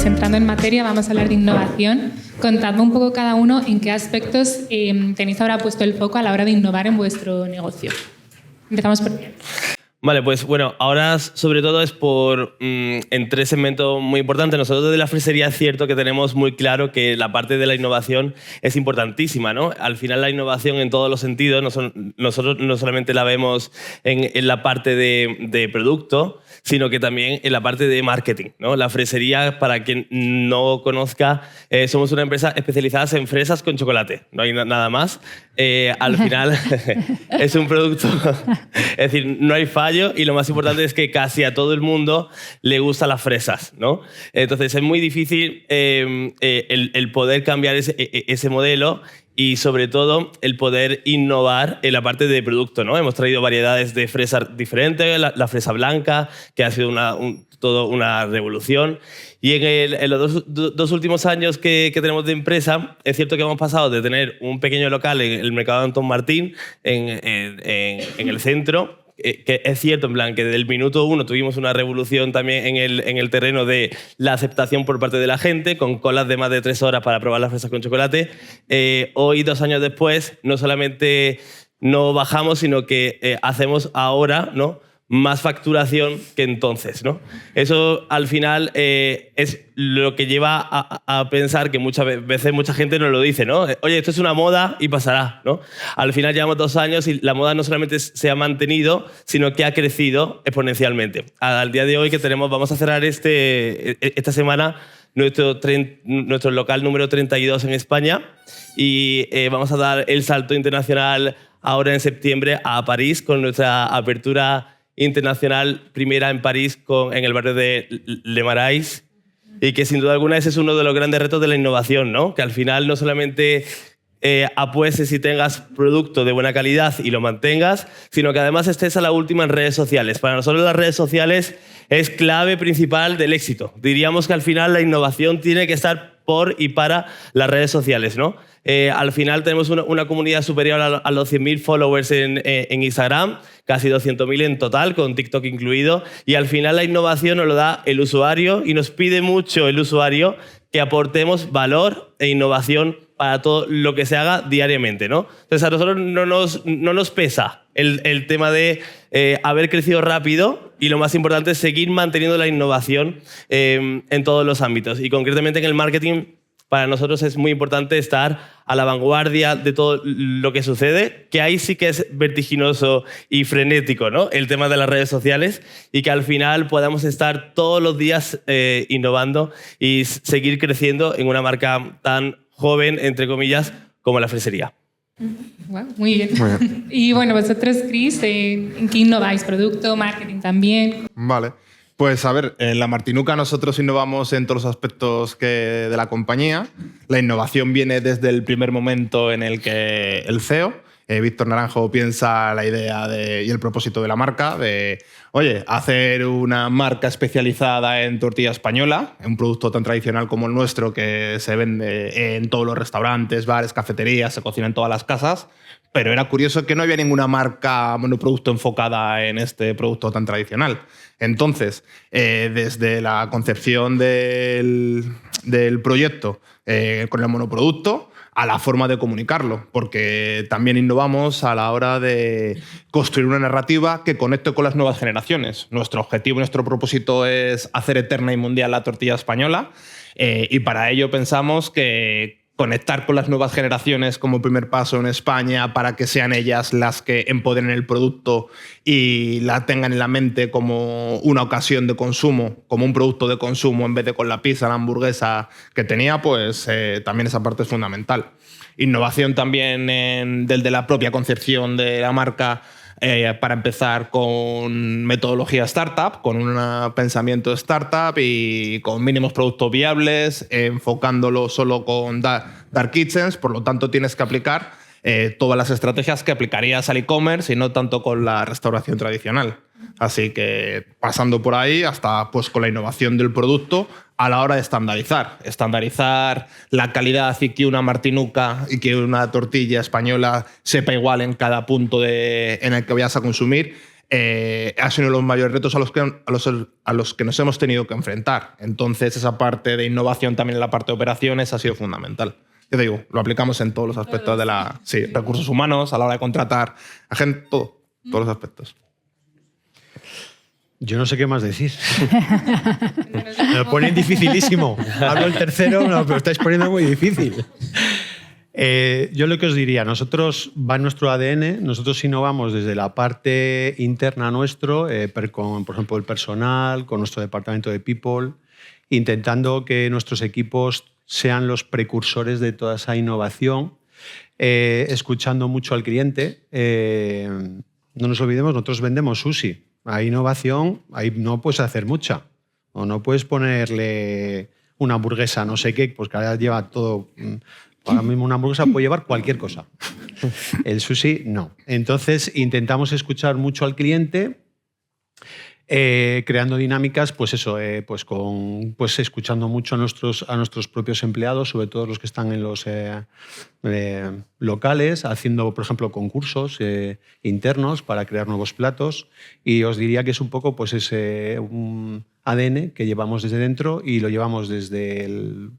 pues entrando en materia, vamos a hablar de innovación. Contadme un poco cada uno en qué aspectos tenéis ahora puesto el foco a la hora de innovar en vuestro negocio. Empezamos por ti. Vale, pues bueno, ahora sobre todo es en tres segmentos muy importantes. Nosotros desde la fresería es cierto que tenemos muy claro que la parte de la innovación es importantísima, ¿no? Al final la innovación en todos los sentidos, nosotros no solamente la vemos en la parte de producto, sino que también en la parte de marketing, ¿no? La fresería, para quien no conozca, somos una empresa especializada en fresas con chocolate, no hay nada más. Al final es un producto, es decir, no hay fallo y lo más importante es que casi a todo el mundo le gustan las fresas, ¿no? Entonces es muy difícil el poder cambiar ese modelo y sobre todo el poder innovar en la parte de producto, ¿no? Hemos traído variedades de fresas diferentes, la fresa blanca, que ha sido toda una revolución. Y en los dos últimos años que tenemos de empresa, es cierto que hemos pasado de tener un pequeño local en el mercado de Antón Martín, en el centro, que es cierto, en plan, que desde el minuto uno tuvimos una revolución también en el terreno de la aceptación por parte de la gente, con colas de más de 3 horas para probar las fresas con chocolate. Hoy, 2 años después, no solamente no bajamos, sino que hacemos ahora, ¿no?, más facturación que entonces, ¿no? Eso, al final, es lo que lleva a pensar que muchas veces mucha gente nos lo dice, ¿no? Oye, esto es una moda y pasará, ¿no? Al final llevamos 2 años y la moda no solamente se ha mantenido, sino que ha crecido exponencialmente. Al día de hoy que vamos a cerrar esta semana nuestro local número 32 en España y vamos a dar el salto internacional ahora en septiembre a París con nuestra apertura internacional primera en París en el barrio de Le Marais, y que sin duda alguna ese es uno de los grandes retos de la innovación, ¿no? Que al final no solamente apuestes y tengas producto de buena calidad y lo mantengas, sino que además estés a la última en redes sociales. Para nosotros las redes sociales es clave principal del éxito. Diríamos que al final la innovación tiene que estar por y para las redes sociales, ¿no? Al final tenemos una comunidad superior a los 100.000 followers en Instagram, casi 200.000 en total, con TikTok incluido, y al final la innovación nos lo da el usuario y nos pide mucho el usuario que aportemos valor e innovación para todo lo que se haga diariamente, ¿no? Entonces a nosotros no nos pesa el tema de haber crecido rápido, y lo más importante es seguir manteniendo la innovación en todos los ámbitos, y concretamente en el marketing. Para nosotros es muy importante estar a la vanguardia de todo lo que sucede, que ahí sí que es vertiginoso y frenético, ¿no?, el tema de las redes sociales, y que al final podamos estar todos los días innovando y seguir creciendo en una marca tan joven, entre comillas, como la fresería. Wow, muy bien. Y bueno, vosotros, Chris, ¿en qué innováis? ¿Producto, marketing también? Vale. Pues a ver, en La Martinuca nosotros innovamos en todos los aspectos de la compañía. La innovación viene desde el primer momento en el que el CEO, Víctor Naranjo, piensa la idea y el propósito de la marca, de, oye, hacer una marca especializada en tortilla española, un producto tan tradicional como el nuestro que se vende en todos los restaurantes, bares, cafeterías, se cocina en todas las casas. Pero era curioso que no había ninguna marca monoproducto enfocada en este producto tan tradicional. Entonces, desde la concepción del proyecto con el monoproducto a la forma de comunicarlo, porque también innovamos a la hora de construir una narrativa que conecte con las nuevas generaciones. Nuestro objetivo, nuestro propósito es hacer eterna y mundial la tortilla española, y para ello pensamos que conectar con las nuevas generaciones como primer paso en España para que sean ellas las que empoderen el producto y la tengan en la mente como una ocasión de consumo, como un producto de consumo en vez de con la pizza, la hamburguesa que tenía, pues también esa parte es fundamental. Innovación también desde la propia concepción de la marca, para empezar con metodología startup, con un pensamiento startup y con mínimos productos viables, enfocándolo solo con dark kitchens. Por lo tanto, tienes que aplicar todas las estrategias que aplicarías al e-commerce y no tanto con la restauración tradicional. Así que pasando por ahí hasta pues, con la innovación del producto a la hora de estandarizar la calidad y que una martinuca y que una tortilla española sepa igual en cada punto en el que vayas a consumir, ha sido uno de los mayores retos a los que nos hemos tenido que enfrentar. Entonces, esa parte de innovación también en la parte de operaciones ha sido fundamental. Yo te digo, lo aplicamos en todos los aspectos de recursos humanos, a la hora de contratar a gente, todos los aspectos. Yo no sé qué más decir. Me lo ponen dificilísimo. Hablo el tercero, pero lo estáis poniendo muy difícil. Yo lo que os diría, nosotros va en nuestro ADN, nosotros innovamos desde la parte interna nuestro, con, por ejemplo, el personal, con nuestro departamento de People, intentando que nuestros equipos sean los precursores de toda esa innovación, escuchando mucho al cliente. No nos olvidemos, nosotros vendemos sushi. Hay innovación, ahí no puedes hacer mucha. O no puedes ponerle una hamburguesa, no sé qué, pues que ahora lleva todo. Ahora mismo una hamburguesa puede llevar cualquier cosa. El sushi, no. Entonces, intentamos escuchar mucho al cliente, creando dinámicas, pues eso, pues escuchando mucho a nuestros propios empleados, sobre todo los que están en los locales, haciendo, por ejemplo, concursos internos para crear nuevos platos. Y os diría que es un poco pues un ADN que llevamos desde dentro y lo llevamos desde el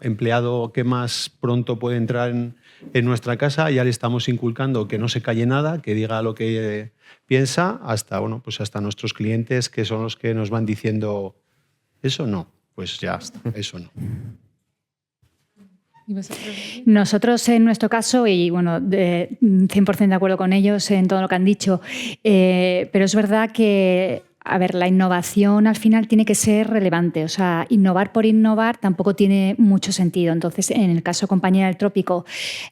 empleado que más pronto puede entrar en nuestra casa. Ya le estamos inculcando que no se calle nada, que diga lo que piensa, hasta nuestros clientes, que son los que nos van diciendo eso no, pues ya está, eso no. Nosotros, en nuestro caso, y bueno, 100% de acuerdo con ellos en todo lo que han dicho, pero es verdad que, a ver, la innovación al final tiene que ser relevante. O sea, innovar por innovar tampoco tiene mucho sentido. Entonces, en el caso Compañía del Trópico,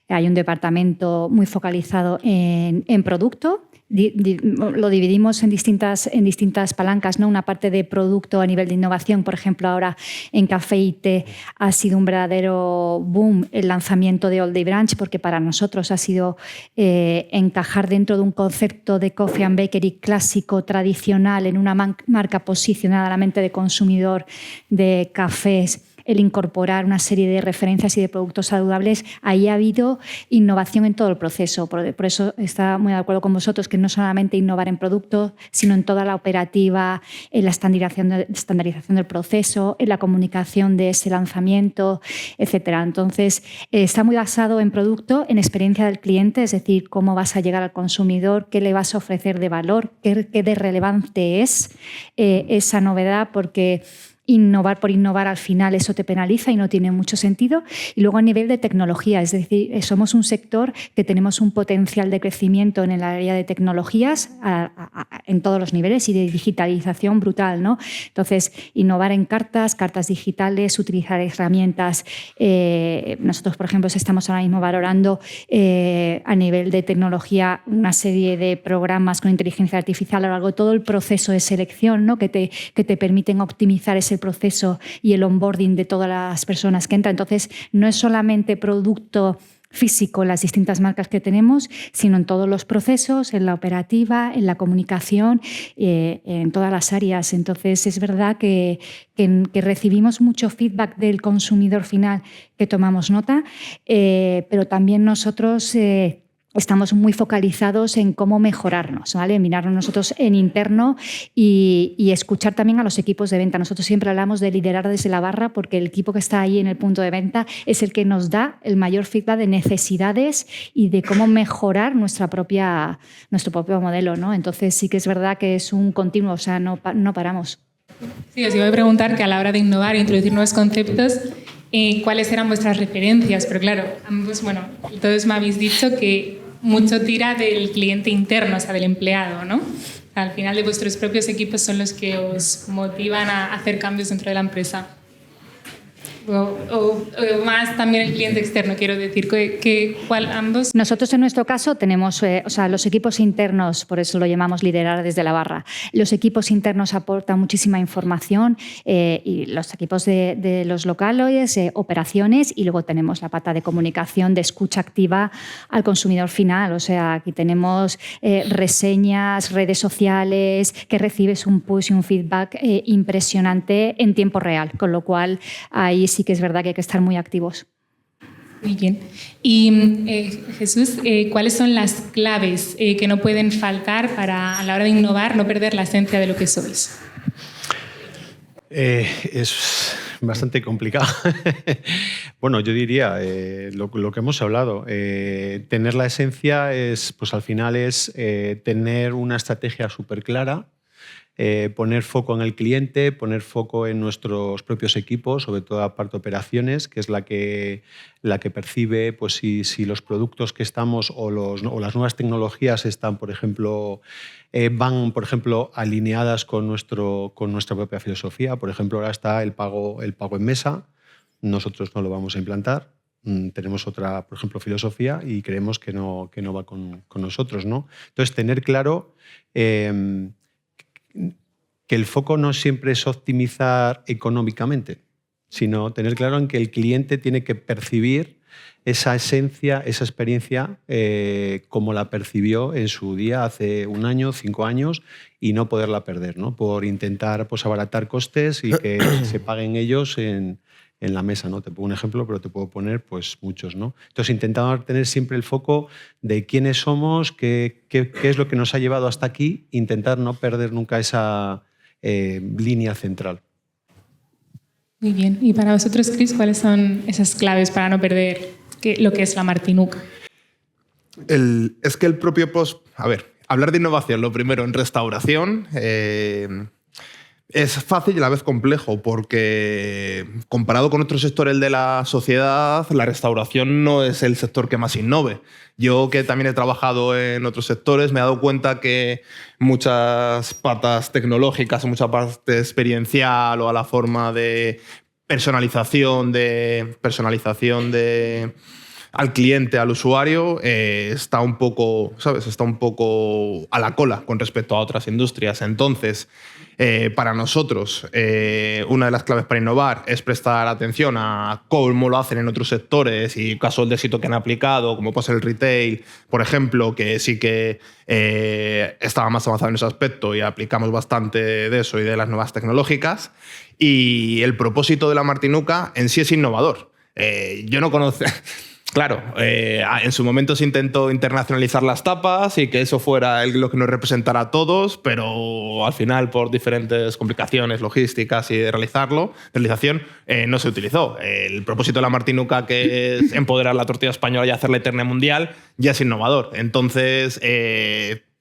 hay un departamento muy focalizado en producto. Lo dividimos en distintas palancas, ¿no? Una parte de producto a nivel de innovación, por ejemplo, ahora en café y té ha sido un verdadero boom el lanzamiento de All Day Brunch, porque para nosotros ha sido encajar dentro de un concepto de coffee and bakery clásico, tradicional, en una marca posicionada a la mente de consumidor de cafés, el incorporar una serie de referencias y de productos saludables. Ahí ha habido innovación en todo el proceso. Por eso está muy de acuerdo con vosotros que no solamente innovar en producto, sino en toda la operativa, en la estandarización del proceso, en la comunicación de ese lanzamiento, etc. Entonces, está muy basado en producto, en experiencia del cliente, es decir, cómo vas a llegar al consumidor, qué le vas a ofrecer de valor, qué de relevante es esa novedad, porque innovar por innovar al final eso te penaliza y no tiene mucho sentido. Y luego a nivel de tecnología, es decir, somos un sector que tenemos un potencial de crecimiento en el área de tecnologías en todos los niveles y de digitalización brutal, ¿no? Entonces, innovar en cartas digitales, utilizar herramientas. Nosotros, por ejemplo, estamos ahora mismo valorando a nivel de tecnología una serie de programas con inteligencia artificial a lo largo de todo el proceso de selección, ¿no? que te permiten optimizar ese proceso y el onboarding de todas las personas que entran. Entonces, no es solamente producto físico en las distintas marcas que tenemos, sino en todos los procesos, en la operativa, en la comunicación, en todas las áreas. Entonces, es verdad que recibimos mucho feedback del consumidor final, que tomamos nota, pero también nosotros estamos muy focalizados en cómo mejorarnos, ¿vale? Mirarnos nosotros en interno y escuchar también a los equipos de venta. Nosotros siempre hablamos de liderar desde la barra, porque el equipo que está ahí en el punto de venta es el que nos da el mayor feedback de necesidades y de cómo mejorar nuestro propio modelo, ¿no? Entonces sí que es verdad que es un continuo, o sea, no paramos. Sí, os iba a preguntar que a la hora de innovar e introducir nuevos conceptos, ¿cuáles eran vuestras referencias? Pero claro, ambos, todos me habéis dicho que mucho tira del cliente interno, o sea, del empleado, ¿no? Al final de vuestros propios equipos son los que os motivan a hacer cambios dentro de la empresa. O más también el cliente externo, quiero decir, ¿cuál ambos? Nosotros en nuestro caso tenemos, los equipos internos, por eso lo llamamos liderar desde la barra. Los equipos internos aportan muchísima información y los equipos de los locales, operaciones, y luego tenemos la pata de comunicación, de escucha activa al consumidor final. O sea, aquí tenemos reseñas, redes sociales, que recibes un push y un feedback impresionante en tiempo real, con lo cual ahí sí que es verdad que hay que estar muy activos. Muy bien. Y Jesús, ¿cuáles son las claves que no pueden faltar para, a la hora de innovar, no perder la esencia de lo que sois? Es bastante complicado. Bueno, yo diría lo que hemos hablado. Tener la esencia es, pues al final es tener una estrategia súper clara, poner foco en el cliente, poner foco en nuestros propios equipos, sobre todo la parte de operaciones, que es la que percibe pues, si los productos que estamos o las nuevas tecnologías están, por ejemplo, van, por ejemplo, alineadas con nuestra propia filosofía. Por ejemplo, ahora está el pago en mesa. Nosotros no lo vamos a implantar. Tenemos otra, por ejemplo, filosofía y creemos que no va con nosotros, ¿no? Entonces, tener claro que el foco no siempre es optimizar económicamente, sino tener claro en que el cliente tiene que percibir esa esencia, esa experiencia como la percibió en su día hace 1 año, 5 años y no poderla perder, ¿no? Por intentar pues, abaratar costes y que se paguen ellos en la mesa, ¿no? Te pongo un ejemplo, pero te puedo poner pues, muchos, ¿no? Entonces, intentamos tener siempre el foco de quiénes somos, qué es lo que nos ha llevado hasta aquí, intentar no perder nunca esa línea central. Muy bien. Y para vosotros, Chris, ¿cuáles son esas claves para no perder lo que es la Martinuca? Es que el propio post... A ver, hablar de innovación, lo primero, en restauración... Es fácil y a la vez complejo porque comparado con otros sectores de la sociedad, la restauración no es el sector que más innove. Yo, que también he trabajado en otros sectores, me he dado cuenta que muchas patas tecnológicas, mucha parte experiencial o a la forma de personalización al cliente, al usuario, está un poco, ¿sabes? Está un poco a la cola con respecto a otras industrias. Entonces, para nosotros, una de las claves para innovar es prestar atención a cómo lo hacen en otros sectores y casos de éxito que han aplicado, como puede ser el retail, por ejemplo, que sí que estaba más avanzado en ese aspecto y aplicamos bastante de eso y de las nuevas tecnológicas. Y el propósito de la Martinuca en sí es innovador. Yo no conozco... Claro, en su momento se intentó internacionalizar las tapas y que eso fuera lo que nos representara a todos, pero al final, por diferentes complicaciones logísticas y de realización, no se utilizó. El propósito de la Martinuca, que es empoderar la tortilla española y hacerla eterna mundial, ya es innovador. Entonces,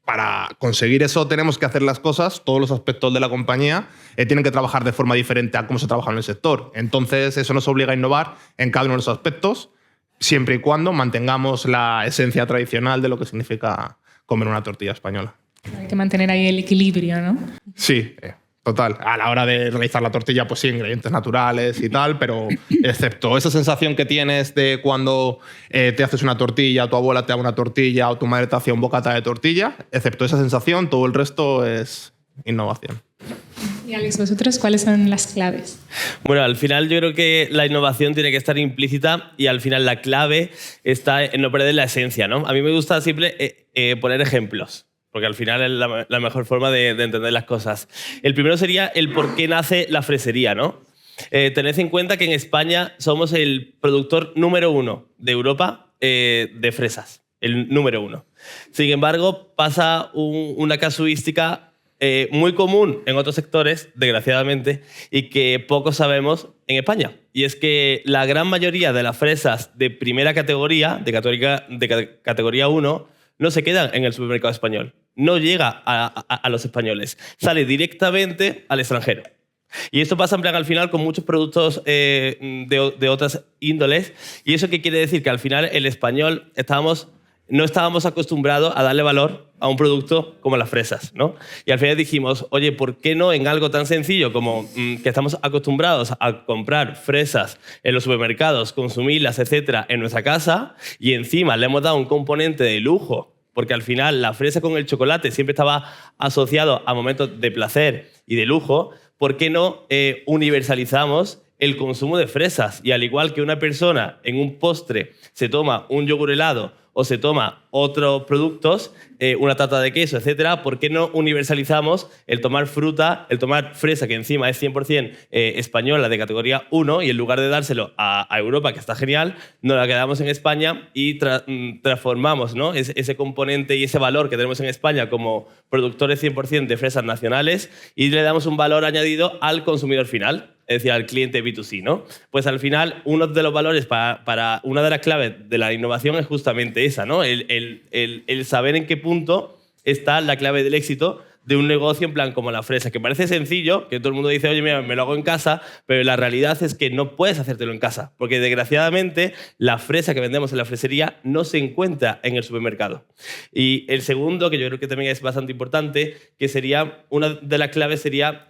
para conseguir eso tenemos que hacer las cosas, todos los aspectos de la compañía tienen que trabajar de forma diferente a cómo se trabaja en el sector. Entonces, eso nos obliga a innovar en cada uno de los aspectos, siempre y cuando mantengamos la esencia tradicional de lo que significa comer una tortilla española. Hay que mantener ahí el equilibrio, ¿no? Sí, total. A la hora de realizar la tortilla, pues sí, ingredientes naturales y tal, pero excepto esa sensación que tienes de cuando te haces una tortilla, tu abuela te da una tortilla o tu madre te hace un bocata de tortilla, excepto esa sensación, todo el resto es innovación. Y Alex, ¿vosotros cuáles son las claves? Bueno, al final yo creo que la innovación tiene que estar implícita y al final la clave está en no perder la esencia, ¿no? A mí me gusta siempre poner ejemplos, porque al final es la mejor forma de entender las cosas. El primero sería el por qué nace la fresería, ¿no? Tened en cuenta que en España somos el productor número 1 de Europa de fresas, el número 1. Sin embargo, pasa una casuística muy común en otros sectores, desgraciadamente, y que poco sabemos en España. Y es que la gran mayoría de las fresas de primera categoría, de categoría 1, no se quedan en el supermercado español. No llega a los españoles. Sale directamente al extranjero. Y esto pasa en plan al final con muchos productos de otras índoles. ¿Y eso qué quiere decir? Que al final el español no estábamos acostumbrados a darle valor a un producto como las fresas, ¿no? Y al final dijimos, oye, ¿por qué no en algo tan sencillo como que estamos acostumbrados a comprar fresas en los supermercados, consumirlas, etcétera, en nuestra casa, y encima le hemos dado un componente de lujo, porque al final la fresa con el chocolate siempre estaba asociado a momentos de placer y de lujo? ¿Por qué no universalizamos el consumo de fresas. Y al igual que una persona en un postre se toma un yogur helado o se toma otros productos, una tarta de queso, etcétera, ¿por qué no universalizamos el tomar fruta, el tomar fresa, que encima es 100% española de categoría 1, y en lugar de dárselo a Europa, que está genial, nos la quedamos en España y transformamos, ¿no?, ese componente y ese valor que tenemos en España como productores 100% de fresas nacionales, y le damos un valor añadido al consumidor final, es decir, al cliente B2C, ¿no? Pues al final, uno de los valores para una de las claves de la innovación es justamente esa, ¿no? El saber en qué punto está la clave del éxito de un negocio en plan como la fresa, que parece sencillo, que todo el mundo dice, oye, mira, me lo hago en casa, pero la realidad es que no puedes hacértelo en casa, porque desgraciadamente la fresa que vendemos en la fresería no se encuentra en el supermercado. Y el segundo, que yo creo que también es bastante importante, que sería, una de las claves sería,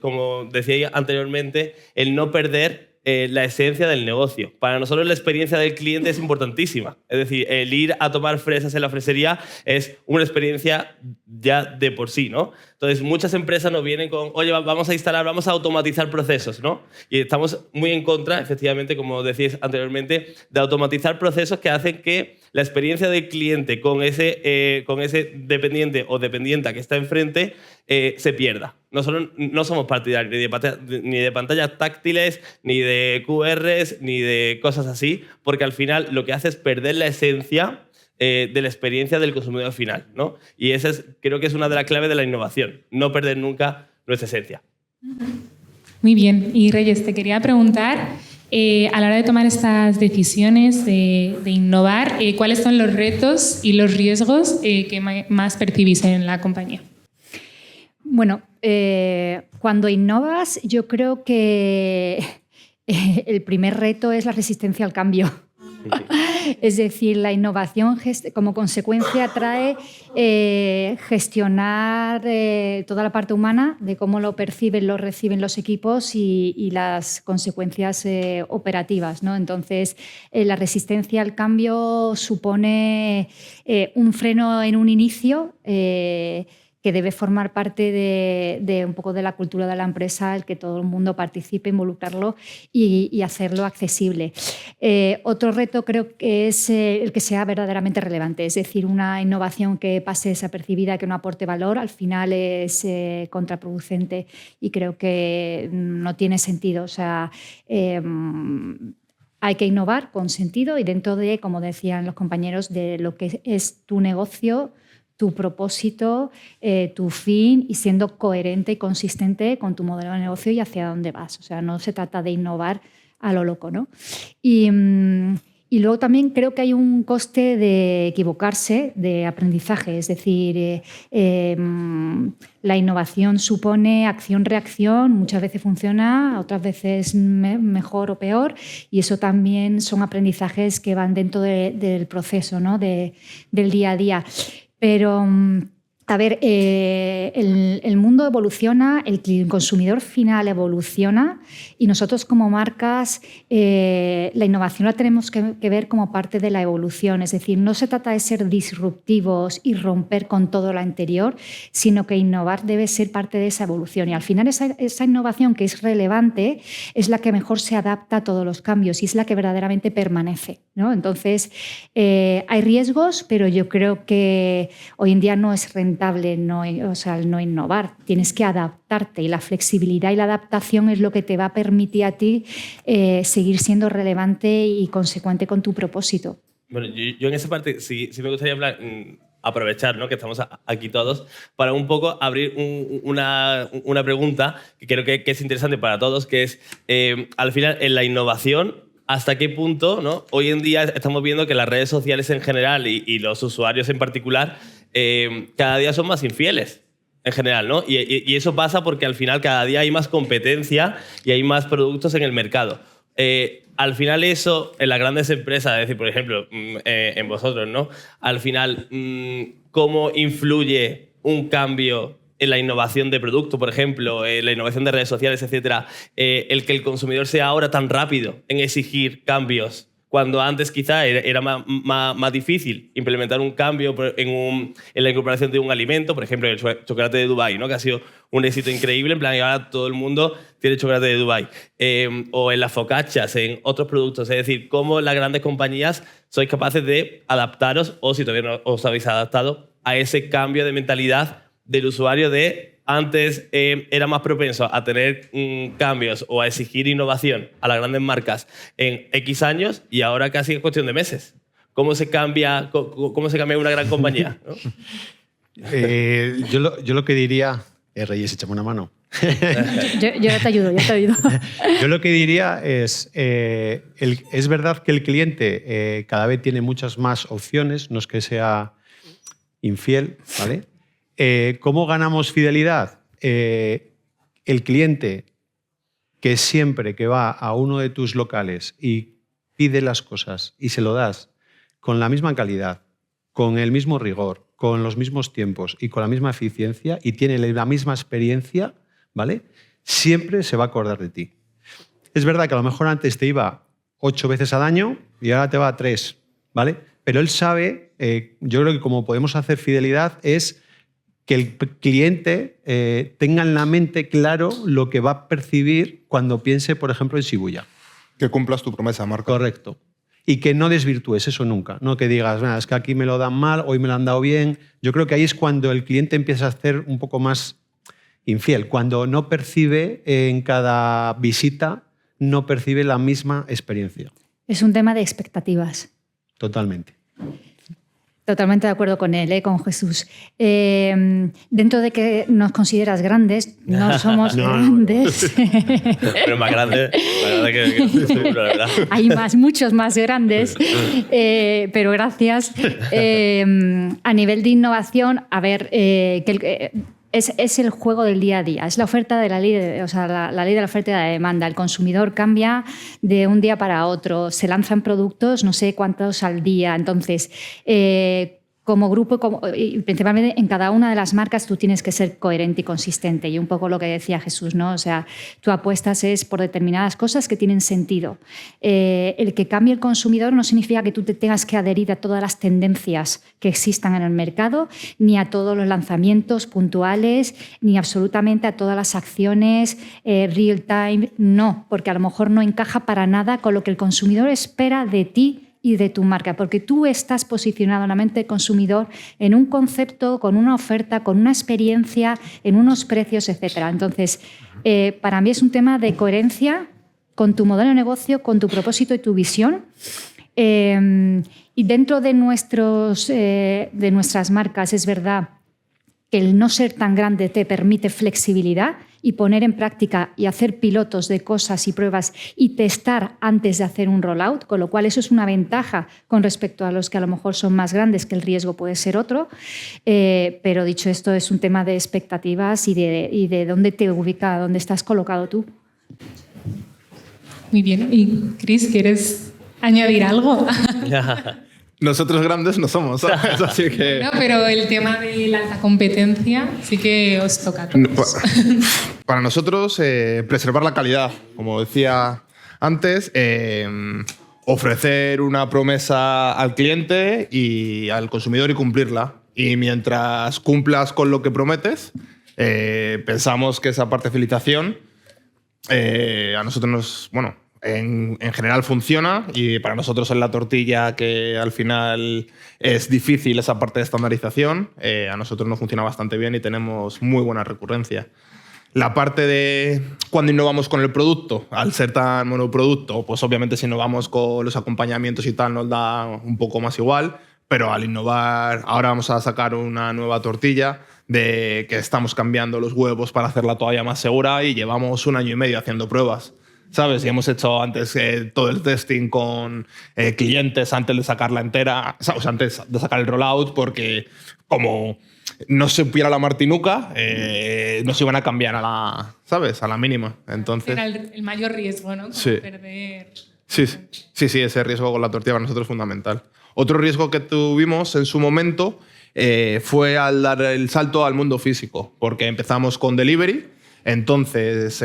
como decía anteriormente, el no perder la esencia del negocio. Para nosotros la experiencia del cliente es importantísima. Es decir, el ir a tomar fresas en la fresería es una experiencia ya de por sí, ¿no? Entonces, muchas empresas nos vienen con, oye, vamos a instalar, vamos a automatizar procesos, ¿no? Y estamos muy en contra, efectivamente, como decíais anteriormente, de automatizar procesos que hacen que la experiencia del cliente con ese dependiente o dependienta que está enfrente se pierda. Nosotros no somos partidarios ni de pantallas táctiles, ni de QRs, ni de cosas así, porque al final lo que hace es perder la esencia de la experiencia del consumidor final, ¿no? Y esa creo que es una de las claves de la innovación, no perder nunca nuestra esencia. Muy bien. Y Reyes, te quería preguntar, a la hora de tomar estas decisiones de innovar, ¿cuáles son los retos y los riesgos que más percibís en la compañía? Bueno, cuando innovas, yo creo que el primer reto es la resistencia al cambio. Es decir, la innovación como consecuencia trae gestionar toda la parte humana de cómo lo perciben, lo reciben los equipos y las consecuencias operativas, ¿no? Entonces, la resistencia al cambio supone un freno en un inicio que debe formar parte de un poco de la cultura de la empresa, el que todo el mundo participe, involucrarlo y hacerlo accesible. Otro reto creo que es el que sea verdaderamente relevante, es decir, una innovación que pase desapercibida, que no aporte valor, al final es contraproducente y creo que no tiene sentido. O sea, hay que innovar con sentido y dentro de, como decían los compañeros, de lo que es tu negocio, tu propósito, tu fin y siendo coherente y consistente con tu modelo de negocio y hacia dónde vas. O sea, no se trata de innovar a lo loco, ¿no? Y luego también creo que hay un coste de equivocarse, de aprendizaje. Es decir, la innovación supone acción-reacción. Muchas veces funciona, otras veces mejor o peor. Y eso también son aprendizajes que van dentro del proceso, ¿no? Del día a día. Pero, a ver, el mundo evoluciona, el consumidor final evoluciona y nosotros como marcas la innovación la tenemos que ver como parte de la evolución. Es decir, no se trata de ser disruptivos y romper con todo lo anterior, sino que innovar debe ser parte de esa evolución. Y al final esa innovación que es relevante es la que mejor se adapta a todos los cambios y es la que verdaderamente permanece, ¿no? Entonces, hay riesgos, pero yo creo que hoy en día no es rentable no innovar. Tienes que adaptarte y la flexibilidad y la adaptación es lo que te va a permitir a ti seguir siendo relevante y consecuente con tu propósito. Bueno, yo en esa parte sí me gustaría aprovechar, ¿no?, que estamos aquí todos para un poco abrir una pregunta que creo que es interesante para todos, que es, al final, en la innovación, ¿hasta qué punto, ¿no? Hoy en día estamos viendo que las redes sociales en general y los usuarios en particular cada día son más infieles en general, ¿no? Y eso pasa porque al final cada día hay más competencia y hay más productos en el mercado. Al final eso, en las grandes empresas, es decir, por ejemplo, en vosotros, ¿no? Al final, ¿cómo influye un cambio en la innovación de producto, por ejemplo, en la innovación de redes sociales, etcétera, el que el consumidor sea ahora tan rápido en exigir cambios cuando antes quizá era más difícil implementar un cambio en la incorporación de un alimento, por ejemplo, el chocolate de Dubái, ¿no? Que ha sido un éxito increíble, en plan, y ahora todo el mundo tiene chocolate de Dubái. O en las focaccias, en otros productos. Es decir, cómo las grandes compañías sois capaces de adaptaros, o si todavía no os habéis adaptado, a ese cambio de mentalidad del usuario de antes era más propenso a tener cambios o a exigir innovación a las grandes marcas en X años y ahora casi es cuestión de meses. ¿Cómo se cambia una gran compañía? ¿No? Yo lo que diría... Reyes, échame una mano. yo te ayudo. Yo lo que diría es verdad que el cliente cada vez tiene muchas más opciones, no es que sea infiel, ¿vale? ¿Cómo ganamos fidelidad? El cliente que siempre que va a uno de tus locales y pide las cosas y se lo das con la misma calidad, con el mismo rigor, con los mismos tiempos y con la misma eficiencia y tiene la misma experiencia, ¿vale? Siempre se va a acordar de ti. Es verdad que a lo mejor antes te iba 8 veces al año y ahora te va 3, ¿vale? Pero él sabe, yo creo que como podemos hacer fidelidad es que el cliente tenga en la mente claro lo que va a percibir cuando piense, por ejemplo, en Shibuya. Que cumplas tu promesa, Marco. Correcto. Y que no desvirtúes eso nunca. No que digas, es que aquí me lo dan mal, hoy me lo han dado bien. Yo creo que ahí es cuando el cliente empieza a ser un poco más infiel, cuando no percibe en cada visita, no percibe la misma experiencia. Es un tema de expectativas. Totalmente. Totalmente de acuerdo con él, con Jesús. Dentro de que nos consideras grandes, no somos grandes. Pero más grande, que seguro, la verdad. Hay muchos más grandes, pero gracias. A nivel de innovación, a ver, es el juego del día a día, es la oferta de la ley, la ley de la oferta y la demanda. El consumidor cambia de un día para otro, se lanzan productos, no sé cuántos al día. Entonces, como grupo, principalmente en cada una de las marcas, tú tienes que ser coherente y consistente. Y un poco lo que decía Jesús, ¿no? O sea, tú apuestas es por determinadas cosas que tienen sentido. El que cambie el consumidor no significa que tú te tengas que adherir a todas las tendencias que existan en el mercado, ni a todos los lanzamientos puntuales, ni absolutamente a todas las acciones real time. No, porque a lo mejor no encaja para nada con lo que el consumidor espera de ti y de tu marca, porque tú estás posicionado en la mente del consumidor en un concepto, con una oferta, con una experiencia, en unos precios, etc. Entonces, para mí es un tema de coherencia con tu modelo de negocio, con tu propósito y tu visión. Y dentro de nuestras marcas es verdad que el no ser tan grande te permite flexibilidad y poner en práctica y hacer pilotos de cosas y pruebas y testar antes de hacer un rollout, con lo cual eso es una ventaja con respecto a los que a lo mejor son más grandes, que el riesgo puede ser otro. Pero dicho esto, es un tema de expectativas y de dónde te ubica, dónde estás colocado tú. Muy bien. Y Chris, ¿quieres añadir algo? Nosotros grandes no somos, ¿sabes? Así que... No, pero el tema de la alta competencia sí que os toca a todos. Para nosotros, preservar la calidad, como decía antes, ofrecer una promesa al cliente y al consumidor y cumplirla. Y mientras cumplas con lo que prometes, pensamos que esa parte de fidelización a nosotros nos... Bueno, en general funciona y para nosotros en la tortilla, que al final es difícil esa parte de estandarización, a nosotros nos funciona bastante bien y tenemos muy buena recurrencia. La parte de cuando innovamos con el producto, al ser tan monoproducto, pues obviamente si innovamos con los acompañamientos y tal nos da un poco más igual, pero al innovar, ahora vamos a sacar una nueva tortilla de que estamos cambiando los huevos para hacerla todavía más segura y llevamos 1 año y medio haciendo pruebas. ¿Sabes? Y hemos hecho antes todo el testing con clientes antes de sacarla entera, o sea, antes de sacar el rollout, porque como no se supiera la martinuca, nos iban a cambiar a la, ¿sabes? A la mínima. Entonces, era el mayor riesgo, ¿no? Como sí. Perder... Sí, ese riesgo con la tortilla para nosotros es fundamental. Otro riesgo que tuvimos en su momento fue al dar el salto al mundo físico, porque empezamos con delivery. Entonces,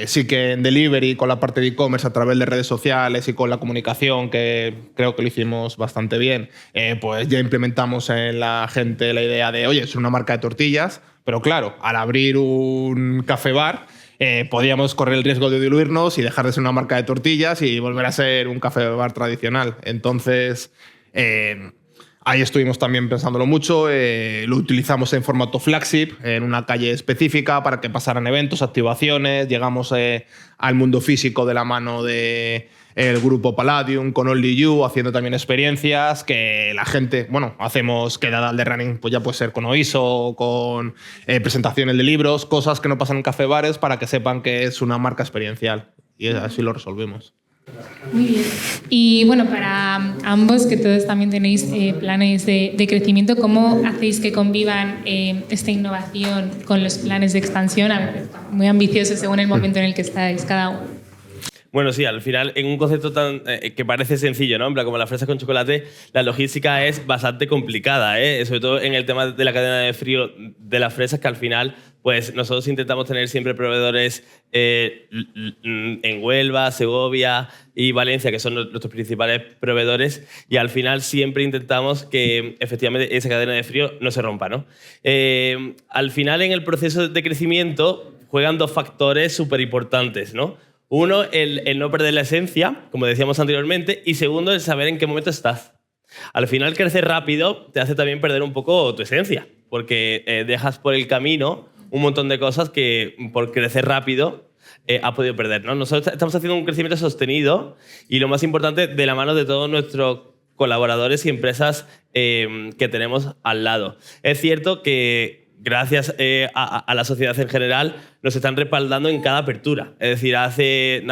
sí que en delivery, con la parte de e-commerce a través de redes sociales y con la comunicación, que creo que lo hicimos bastante bien, pues ya implementamos en la gente la idea de, oye, es una marca de tortillas, pero claro, al abrir un café-bar, podíamos correr el riesgo de diluirnos y dejar de ser una marca de tortillas y volver a ser un café-bar tradicional. Entonces, ahí estuvimos también pensándolo mucho, lo utilizamos en formato flagship, en una calle específica para que pasaran eventos, activaciones, llegamos al mundo físico de la mano del grupo Palladium con Only You, haciendo también experiencias que la gente, bueno, hacemos quedadas de running, pues ya puede ser con OISO, con presentaciones de libros, cosas que no pasan en café-bares para que sepan que es una marca experiencial y así lo resolvemos. Muy bien. Y bueno, para ambos, que todos también tenéis planes de crecimiento, ¿cómo hacéis que convivan esta innovación con los planes de expansión? A ver, muy ambiciosos según el momento en el que estáis cada uno. Bueno, sí, al final, en un concepto tan que parece sencillo, ¿no? En plan, como las fresas con chocolate, la logística es bastante complicada, sobre todo en el tema de la cadena de frío de las fresas, que al final, pues nosotros intentamos tener siempre proveedores en Huelva, Segovia y Valencia, que son nuestros principales proveedores, y al final siempre intentamos que efectivamente esa cadena de frío no se rompa, ¿no? Al final, en el proceso de crecimiento, juegan dos factores súper importantes, ¿no? Uno, el no perder la esencia, como decíamos anteriormente, y segundo, el saber en qué momento estás. Al final, crecer rápido te hace también perder un poco tu esencia, porque dejas por el camino un montón de cosas que por crecer rápido has podido perder, ¿no? Nosotros estamos haciendo un crecimiento sostenido y lo más importante, de la mano de todos nuestros colaboradores y empresas que tenemos al lado. Es cierto que gracias a la sociedad en general, nos están respaldando en cada apertura. Es decir, hace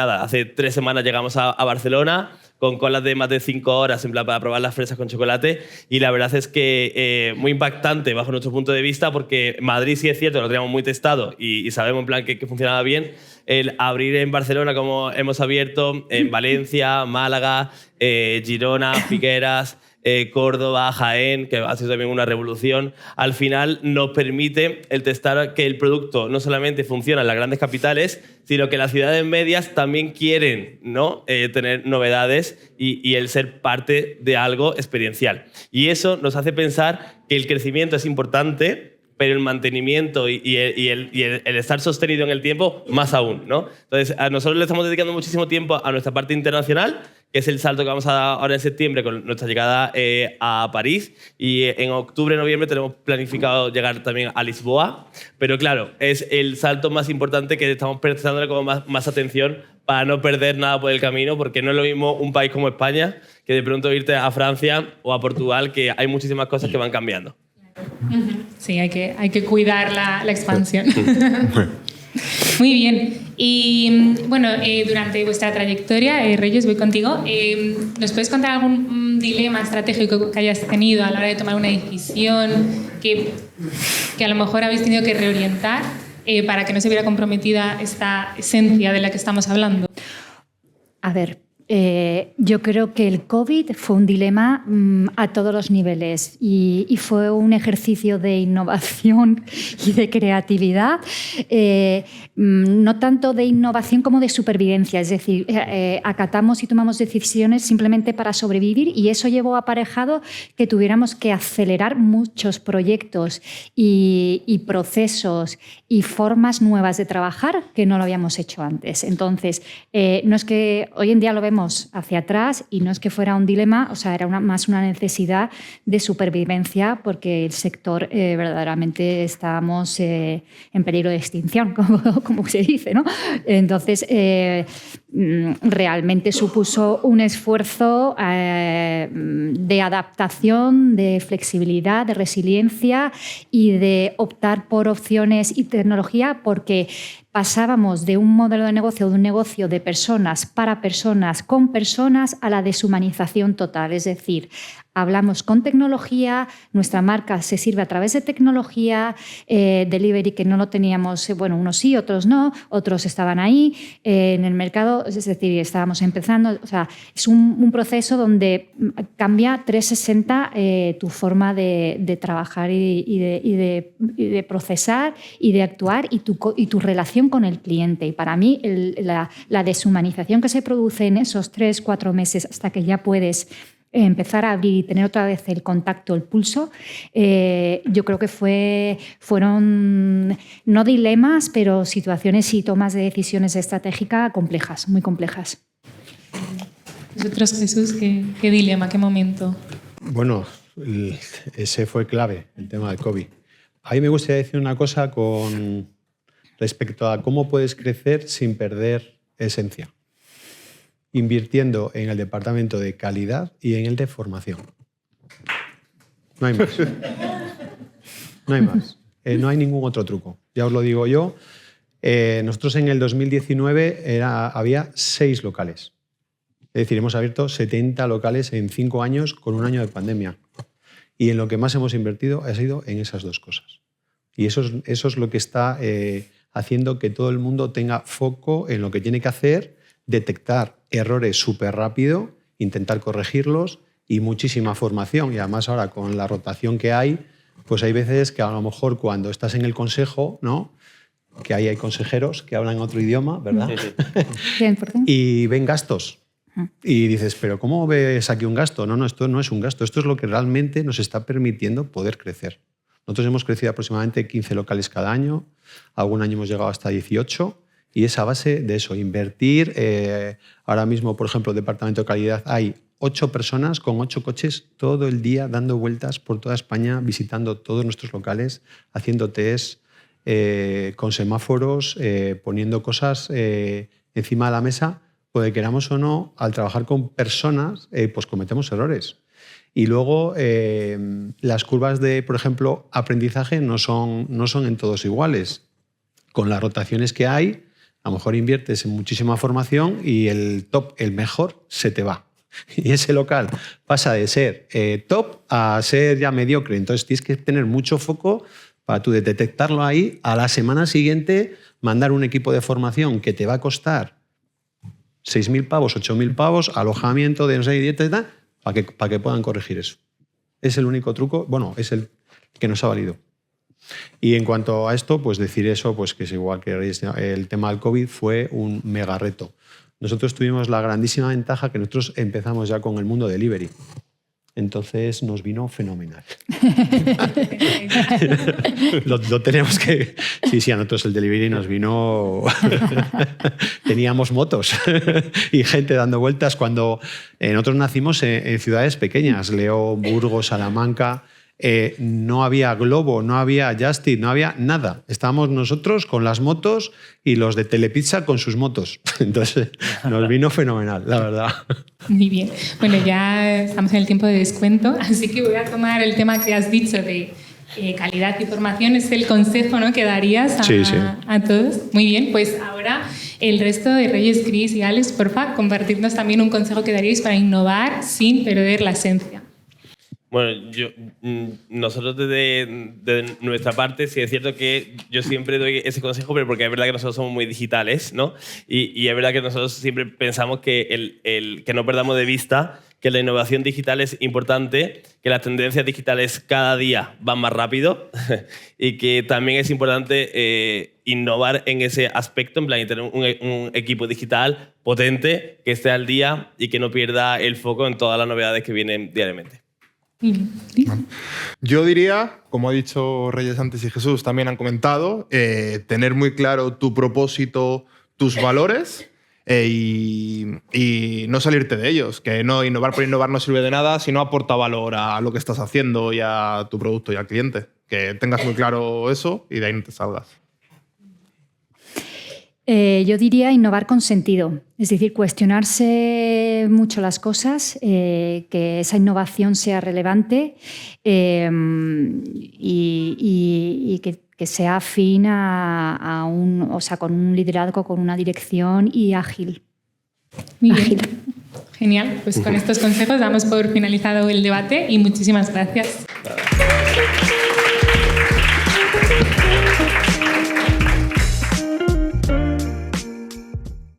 3 semanas llegamos a Barcelona con colas de más de 5 horas en plan para probar las fresas con chocolate, y la verdad es que muy impactante bajo nuestro punto de vista, porque Madrid sí es cierto, lo teníamos muy testado y sabemos en plan que funcionaba bien. El abrir en Barcelona como hemos abierto, en Valencia, Málaga, Girona, Figueras, Córdoba, Jaén, que ha sido también una revolución, al final nos permite el testar que el producto no solamente funciona en las grandes capitales, sino que las ciudades medias también quieren, ¿no? Tener novedades y el ser parte de algo experiencial. Y eso nos hace pensar que el crecimiento es importante, pero el mantenimiento y el estar sostenido en el tiempo más aún, ¿no? Entonces, a nosotros le estamos dedicando muchísimo tiempo a nuestra parte internacional, que es el salto que vamos a dar ahora en septiembre con nuestra llegada a París, y en octubre, noviembre tenemos planificado llegar también a Lisboa, pero claro, es el salto más importante que estamos prestándole como más atención para no perder nada por el camino, porque no es lo mismo un país como España que de pronto irte a Francia o a Portugal, que hay muchísimas cosas que van cambiando. Sí, hay que cuidar la expansión. Muy bien. Y bueno, durante vuestra trayectoria, Reyes, voy contigo. ¿Nos puedes contar algún dilema estratégico que hayas tenido a la hora de tomar una decisión que a lo mejor habéis tenido que reorientar para que no se viera comprometida esta esencia de la que estamos hablando? A ver, yo creo que el COVID fue un dilema a todos los niveles y fue un ejercicio de innovación y de creatividad, no tanto de innovación como de supervivencia, es decir, acatamos y tomamos decisiones simplemente para sobrevivir, y eso llevó aparejado que tuviéramos que acelerar muchos proyectos y procesos y formas nuevas de trabajar que no lo habíamos hecho antes. Entonces, no es que hoy en día lo vemos hacia atrás y no es que fuera un dilema, o sea, era más una necesidad de supervivencia, porque el sector verdaderamente estábamos en peligro de extinción, como se dice, ¿no? Entonces, realmente supuso un esfuerzo de adaptación, de flexibilidad, de resiliencia y de optar por opciones y tecnología, porque pasábamos de un modelo de un negocio de personas para personas, con personas, a la deshumanización total. Es decir, hablamos con tecnología, nuestra marca se sirve a través de tecnología, delivery que no lo teníamos, bueno, unos sí, otros no, otros estaban ahí en el mercado, es decir, estábamos empezando, o sea, es un proceso donde cambia 360 tu forma de trabajar y de procesar y de actuar y tu relación con el cliente. Y para mí la deshumanización que se produce en esos 3-4 meses hasta que ya puedes empezar a abrir y tener otra vez el contacto, el pulso, yo creo que fueron no dilemas, pero situaciones y tomas de decisiones estratégicas complejas, muy complejas. ¿Vosotros, Jesús, qué dilema, qué momento? Bueno, ese fue clave, el tema del COVID. A mí me gustaría decir una cosa con respecto a cómo puedes crecer sin perder esencia. Invirtiendo en el departamento de calidad y en el de formación. No hay más. No hay más. No hay ningún otro truco. Ya os lo digo yo. Nosotros en el 2019 había 6 locales. Es decir, hemos abierto 70 locales en 5 años con un año de pandemia. Y en lo que más hemos invertido ha sido en esas 2 cosas. Y eso es lo que está haciendo que todo el mundo tenga foco en lo que tiene que hacer, detectar errores súper rápido, intentar corregirlos y muchísima formación. Y además ahora con la rotación que hay, pues hay veces que a lo mejor cuando estás en el consejo, ¿no? Que ahí hay consejeros que hablan otro idioma, ¿verdad? Sí. Y ven gastos. Y dices, ¿pero cómo ves aquí un gasto? No, esto no es un gasto. Esto es lo que realmente nos está permitiendo poder crecer. Nosotros hemos crecido aproximadamente 15 locales cada año. Algún año hemos llegado hasta 18. Y es a base de eso, invertir. Ahora mismo, por ejemplo, el departamento de calidad hay 8 personas con 8 coches todo el día dando vueltas por toda España, visitando todos nuestros locales, haciendo test, con semáforos, poniendo cosas encima de la mesa, porque queramos o no, al trabajar con personas, pues cometemos errores. Y luego las curvas de, por ejemplo, aprendizaje no son en todos iguales. Con las rotaciones que hay, a lo mejor inviertes en muchísima formación y el top, el mejor, se te va. Y ese local pasa de ser top a ser ya mediocre. Entonces tienes que tener mucho foco para tú detectarlo ahí. A la semana siguiente mandar un equipo de formación que te va a costar 6.000 pavos, 8.000 pavos, alojamiento de no sé, dieta y tal, para que puedan corregir eso. Es el único truco, bueno, es el que nos ha valido. Y en cuanto a esto, pues decir eso, pues que es igual que el tema del COVID fue un mega reto. Nosotros tuvimos la grandísima ventaja que nosotros empezamos ya con el mundo delivery. Entonces nos vino fenomenal. lo tenemos que... Sí, a nosotros el delivery nos vino... Teníamos motos y gente dando vueltas cuando nosotros nacimos en ciudades pequeñas, León, Burgos, Salamanca... no había Globo, no había Just Eat, no había nada. Estábamos nosotros con las motos y los de Telepizza con sus motos. Entonces nos vino fenomenal, la verdad. Muy bien. Bueno, ya estamos en el tiempo de descuento, así que voy a tomar el tema que has dicho de calidad y formación. Es el consejo, ¿no?, que darías a todos. Muy bien, pues ahora el resto de Reyes, Cris y Alex, porfa, compartirnos también un consejo que daríais para innovar sin perder la esencia. Bueno, nosotros desde nuestra parte, sí es cierto que yo siempre doy ese consejo, pero porque es verdad que nosotros somos muy digitales, ¿no? Y es verdad que nosotros siempre pensamos que que no perdamos de vista que la innovación digital es importante, que las tendencias digitales cada día van más rápido y que también es importante innovar en ese aspecto, en plan, y tener un equipo digital potente que esté al día y que no pierda el foco en todas las novedades que vienen diariamente. Yo diría, como ha dicho Reyes antes y Jesús también han comentado, tener muy claro tu propósito, tus valores y no salirte de ellos. Que no innovar por innovar no sirve de nada si no aporta valor a lo que estás haciendo y a tu producto y al cliente. Que tengas muy claro eso y de ahí no te salgas. Yo diría innovar con sentido, es decir, cuestionarse mucho las cosas, que esa innovación sea relevante y que sea afín o sea, con un liderazgo, con una dirección y ágil. Muy bien. Genial, pues con estos consejos damos por finalizado el debate y muchísimas gracias.